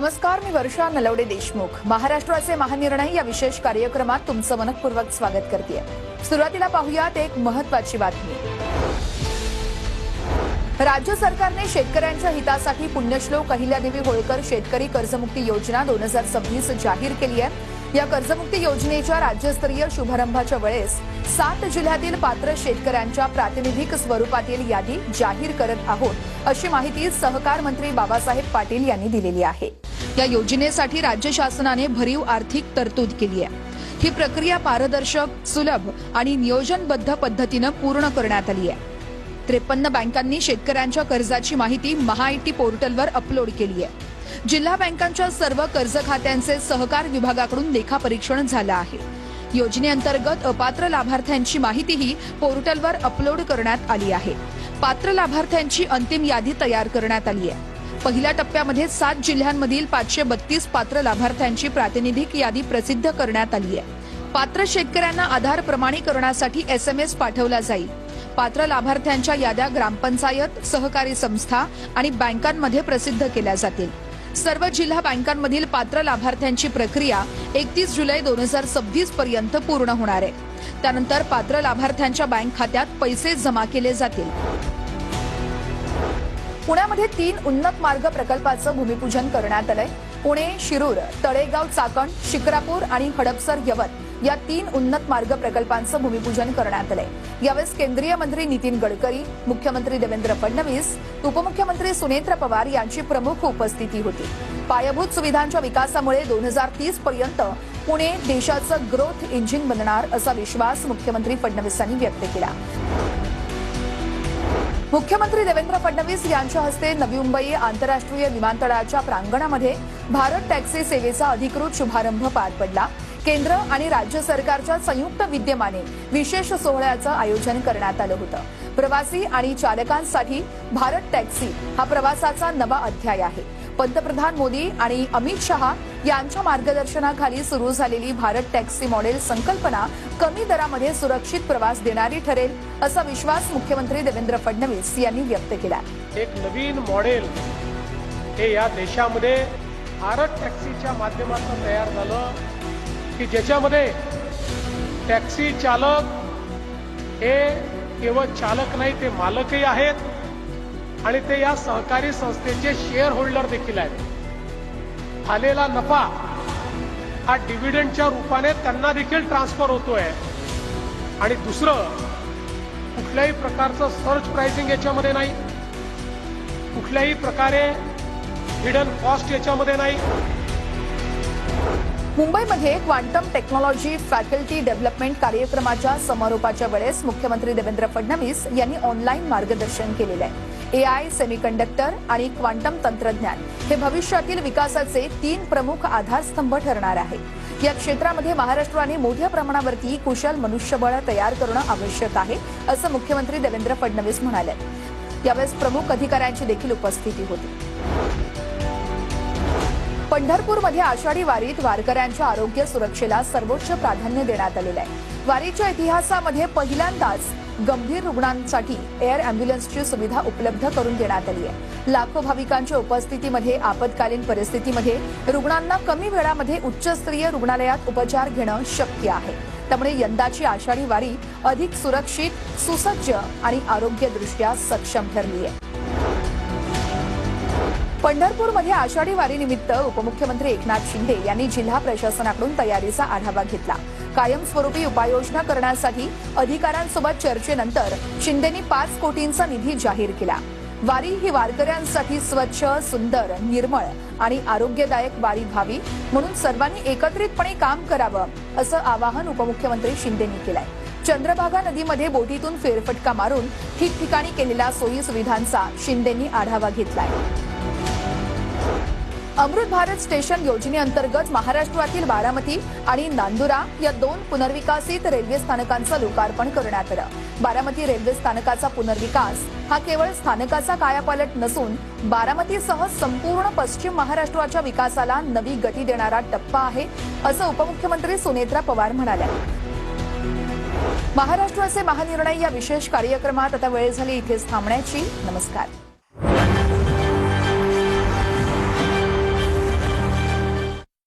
नमस्कार, मी वर्षा नलवडे देशमुख। महाराष्ट्राचे महानिर्णय या विशेष कार्यक्रमात तुमचं मनपूर्वक स्वागत करते। सुरुवातीला पाहूयात एक महत्त्वाची बातमी। राज्य सरकारने शेतकऱ्यांच्या हितासाठी पुण्यश्लोक अहिल्यादेवी होळकर शेतकरी कर्जमुक्ती योजना 2026 जाहीर केली आहे। या कर्जमुक्ती योजनेच्या राज्यस्तरीय शुभारंभाच्या वेळेस 7 जिल्ह्यातील पात्र शेतकऱ्यांच्या प्रातिनिधिक स्वरूपातील यादी जाहीर करत आहोत, अशी माहिती सहकार मंत्री बाबासाहेब पाटील यांनी दिलेली आहे। या योजनेसाठी राज्य शासनाने भरीव आर्थिक तरतूद केली आहे। ही प्रक्रिया पारदर्शक, सुलभ आणि नियोजनबद्ध पद्धतीने पूर्ण करण्यात आली आहे। 53 बँकांनी शेतकऱ्यांच्या कर्जाची माहिती महाआयटी पोर्टलवर अपलोड केली आहे। जिल्हा बँकांच्या सर्व कर्ज खात्यांचे सहकार विभागाकडून लेखापरीक्षण झालं आहे। योजनेअंतर्गत अपात्र लाभार्थ्यांची माहितीही पोर्टलवर अपलोड करण्यात आली आहे। पात्र लाभार्थ्यांची अंतिम यादी तयार करण्यात आली आहे। पहिल्या टप्प्यामध्ये 7 जिल्ह्यांमधील 532 पात्र लाभार्थ्यांची प्रातिनिधिक यादी प्रसिद्ध करण्यात आली आहे। पात्र शेतकऱ्यांना आधार प्रमाणीकरणासाठी SMS पाठवला जाईल। पात्र लाभार्थ्यांच्या याद्या ग्रामपंचायत, सहकारी संस्था आणि बँकांमध्ये प्रसिद्ध केल्या जातील। सर्व जिल्हा बँकांमधील पात्र लाभार्थ्यांची प्रक्रिया 31 जुलै 2026 पर्यंत पूर्ण होणार आहे। त्यानंतर पात्र लाभार्थ्यांच्या बँक खात्यात पैसे जमा केले जातील। पुण्यामध्ये 3 उन्नत मार्ग प्रकल्पाचं भूमिपूजन करण्यात आलंय। पुणे, शिरूर, तळेगाव, चाकण, शिक्रापूर आणि हडपसर यवत या 3 उन्नत मार्ग प्रकल्पांचं भूमिपूजन करण्यात आलंय। यावेळी केंद्रीय मंत्री नितीन गडकरी, मुख्यमंत्री देवेंद्र फडणवीस, उपमुख्यमंत्री सुनेत्र पवार यांची प्रमुख उपस्थिती होती। पायाभूत सुविधांच्या विकासामुळे 2030 पर्यंत पुणे देशाचं ग्रोथ इंजिन बनणार असा विश्वास मुख्यमंत्री फडणवीसांनी व्यक्त केला। मुख्यमंत्री देवेंद्र फडणवीस यांच्या हस्ते नवी मुंबई आंतरराष्ट्रीय विमानतळाच्या प्रांगणामध्ये भारत टॅक्सी सेवेचा अधिकृत शुभारंभ पार पडला। केंद्र आणि राज्य सरकारच्या संयुक्त विद्यमाने विशेष सोहळ्याचं आयोजन करण्यात आलं होतं। प्रवासी आणि चालकांसाठी भारत टॅक्सी हा प्रवासाचा नवा अध्याय आहे। पंतप्रधान मोदी आणि अमित शहा यांच्या मार्गदर्शनाखाली सुरू झालेली भारत टॅक्सी मॉडेल संकल्पना कमी दरामध्ये सुरक्षित प्रवास देणारी ठरेल, असा विश्वास मुख्यमंत्री देवेंद्र फडणवीस यांनी व्यक्त केला। एक नवीन मॉडेल हे या देशामध्ये भारत टॅक्सीच्या माध्यमातून तयार झालं की ज्याच्यामध्ये टॅक्सी चालक हे केवळ चालक नाही, ते मालकही आहेत आणि ते या सहकारी संस्थेचे शेअर होल्डर देखील आहेत। आलेला नफा हा डिव्हिडंडच्या रूपाने त्यांना देखील ट्रान्सफर होतोय आणि दुसरं कुठल्याही प्रकारचं सर्च प्राइसिंग याच्यामध्ये नाही, कुठल्याही प्रकारे हिडन कॉस्ट याच्यामध्ये नाही। मुंबईमध्ये क्वांटम टेक्नॉलॉजी फॅकल्टी डेव्हलपमेंट कार्यक्रमाच्या समारोपाच्या वेळेस मुख्यमंत्री देवेंद्र फडणवीस यांनी ऑनलाईन मार्गदर्शन केलेलं आहे। AI, सेमीकंडक्टर आणि क्वांटम तंत्रज्ञान हे भविष्यातील विकासाचे 3 प्रमुख आधारस्तंभ ठरणार आहे। या क्षेत्रामध्ये महाराष्ट्राने मोठ्या प्रमाणावरती कुशल मनुष्यबळ तयार करणं आवश्यक आहे, असं मुख्यमंत्री देवेंद्र फडणवीस म्हणाले। यावेळेस प्रमुख अधिकाऱ्यांची देखील उपस्थिती होती। पंढरपूरमध्ये आषाढी वारीत वारकऱ्यांच्या आरोग्य सुरक्षेला सर्वोच्च प्राधान्य देण्यात आलेलं आहे। वारीच्या इतिहासामध्ये पहिल्यांदाच गंभीर रुग्णांसाठी एअर अँब्युलन्सची सुविधा उपलब्ध करून देण्यात आली आहे। लाखो भाविकांच्या उपस्थितीमध्ये आपत्कालीन परिस्थितीमध्ये रुग्णांना कमी वेळामध्ये उच्चस्तरीय रुग्णालयात उपचार घेणं शक्य आहे। त्यामुळे यंदाची आषाढी वारी अधिक सुरक्षित, सुसज्ज आणि आरोग्यदृष्ट्या सक्षम ठरली आहे। पंढरपूरमध्ये आषाढी वारीनिमित्त उपमुख्यमंत्री एकनाथ शिंदे यांनी जिल्हा प्रशासनाकडून तयारीचा आढावा घेतला। कायमस्वरूपी उपाययोजना करण्यासाठी अधिकाऱ्यांसोबत चर्चेनंतर शिंदेंनी 5 कोटींचा निधी जाहीर केला। वारी ही वारकऱ्यांसाठी स्वच्छ, सुंदर, निर्मळ आणि आरोग्यदायक वारी व्हावी म्हणून सर्वांनी एकत्रितपणे काम करावं, असं आवाहन उपमुख्यमंत्री शिंदेंनी केलंय। चंद्रभागा नदीमध्ये बोटीतून फेरफटका मारून ठिकठिकाणी केलेल्या सोयी सुविधांचा शिंदेंनी आढावा घेतलाय। अमृत भारत स्टेशन योजनेअंतर्गत महाराष्ट्रातील बारामती आणि नांदुरा या 2 पुनर्विकासित रेल्वे स्थानकांचं लोकार्पण करण्यात आलं। बारामती रेल्वे स्थानकाचा पुनर्विकास हा केवळ स्थानकाचा कायापालट नसून बारामतीसह संपूर्ण पश्चिम महाराष्ट्राच्या विकासाला नवी गती देणारा टप्पा आहे, असं उपमुख्यमंत्री सुनेत्र पवार म्हणाल्या। महाराष्ट्राचे महानिर्णय या विशेष कार्यक्रमात आता वेळ झाली इथेच थांबण्याची। नमस्कार।